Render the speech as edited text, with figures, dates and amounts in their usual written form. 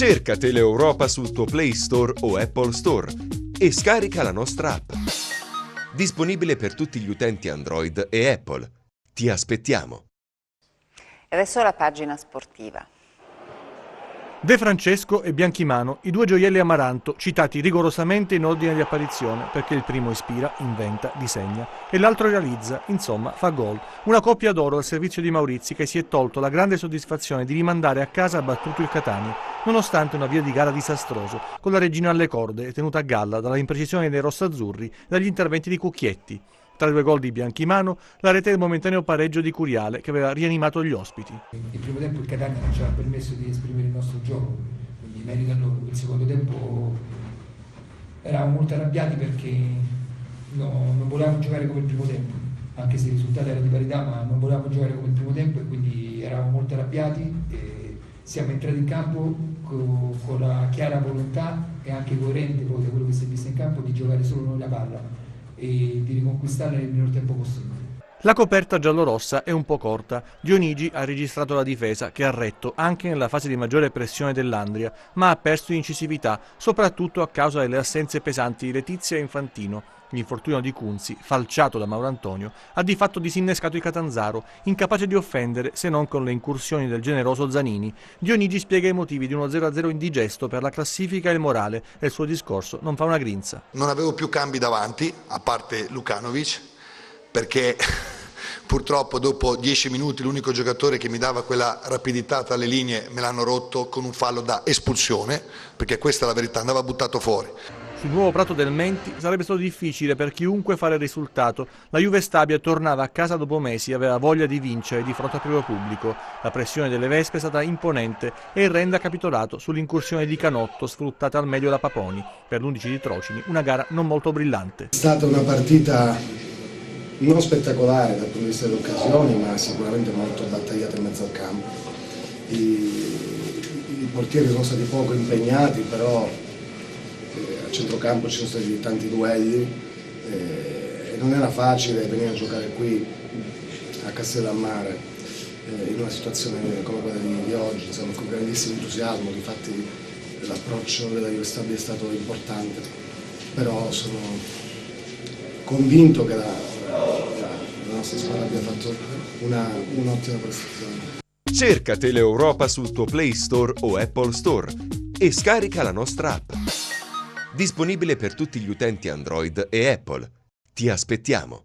Cerca Teleeuropa sul tuo Play Store o Apple Store e scarica la nostra app. Disponibile per tutti gli utenti Android e Apple. Ti aspettiamo. E adesso la pagina sportiva. De Francesco e Bianchimano, i due gioielli amaranto, citati rigorosamente in ordine di apparizione, perché il primo ispira, inventa, disegna e l'altro realizza, insomma fa gol. Una coppia d'oro al servizio di Maurizi, che si è tolto la grande soddisfazione di rimandare a casa battuto il Catania, nonostante un avvio di gara disastroso, con la regina alle corde e tenuta a galla dalla imprecisione dei rossazzurri e dagli interventi di Cucchietti. Tra i due gol di Bianchimano, la rete del momentaneo pareggio di Curiale, che aveva rianimato gli ospiti. Il primo tempo il Catania non ci ha permesso di esprimere il nostro gioco, quindi merito a loro. Il secondo tempo eravamo molto arrabbiati perché non volevamo giocare come il primo tempo, anche se il risultato era di parità, ma non volevamo giocare come il primo tempo e quindi eravamo molto arrabbiati e siamo entrati in campo con la chiara volontà e anche coerente poi da quello che si è visto in campo di giocare solo noi la palla e di riconquistarla nel minor tempo possibile. La coperta giallorossa è un po' corta. Dionigi ha registrato la difesa, che ha retto anche nella fase di maggiore pressione dell'Andria, ma ha perso in incisività, soprattutto a causa delle assenze pesanti di Letizia e Infantino. L'infortunio di Kunzi, falciato da Mauro Antonio, ha di fatto disinnescato il Catanzaro, incapace di offendere se non con le incursioni del generoso Zanini. Dionigi spiega i motivi di uno 0-0 indigesto per la classifica e il morale, e il suo discorso non fa una grinza. Non avevo più cambi davanti, a parte Lukanovic, perché purtroppo dopo 10 minuti l'unico giocatore che mi dava quella rapidità tra le linee me l'hanno rotto con un fallo da espulsione, perché questa è la verità, andava buttato fuori. Sul nuovo prato del Menti sarebbe stato difficile per chiunque fare il risultato. La Juve Stabia tornava a casa dopo mesi e aveva voglia di vincere di fronte al primo pubblico. La pressione delle Vespe è stata imponente e il Rende ha capitolato sull'incursione di Canotto, sfruttata al meglio da Paponi. Per l'11 di Trocini, una gara non molto brillante. È stata una partita non spettacolare dal punto di vista delle occasioni, ma sicuramente molto battagliata in mezzo al campo. I portieri sono stati poco impegnati, però a centrocampo ci sono stati tanti duelli e non era facile venire a giocare qui a Castellammare in una situazione come quella di oggi, insomma, con grandissimo entusiasmo. Difatti l'approccio della Juve Stabia è stato importante, però sono convinto che la nostra squadra abbia fatto un'ottima prestazione. Cerca Teleeuropa sul tuo Play Store o Apple Store e scarica la nostra app. Disponibile per tutti gli utenti Android e Apple. Ti aspettiamo.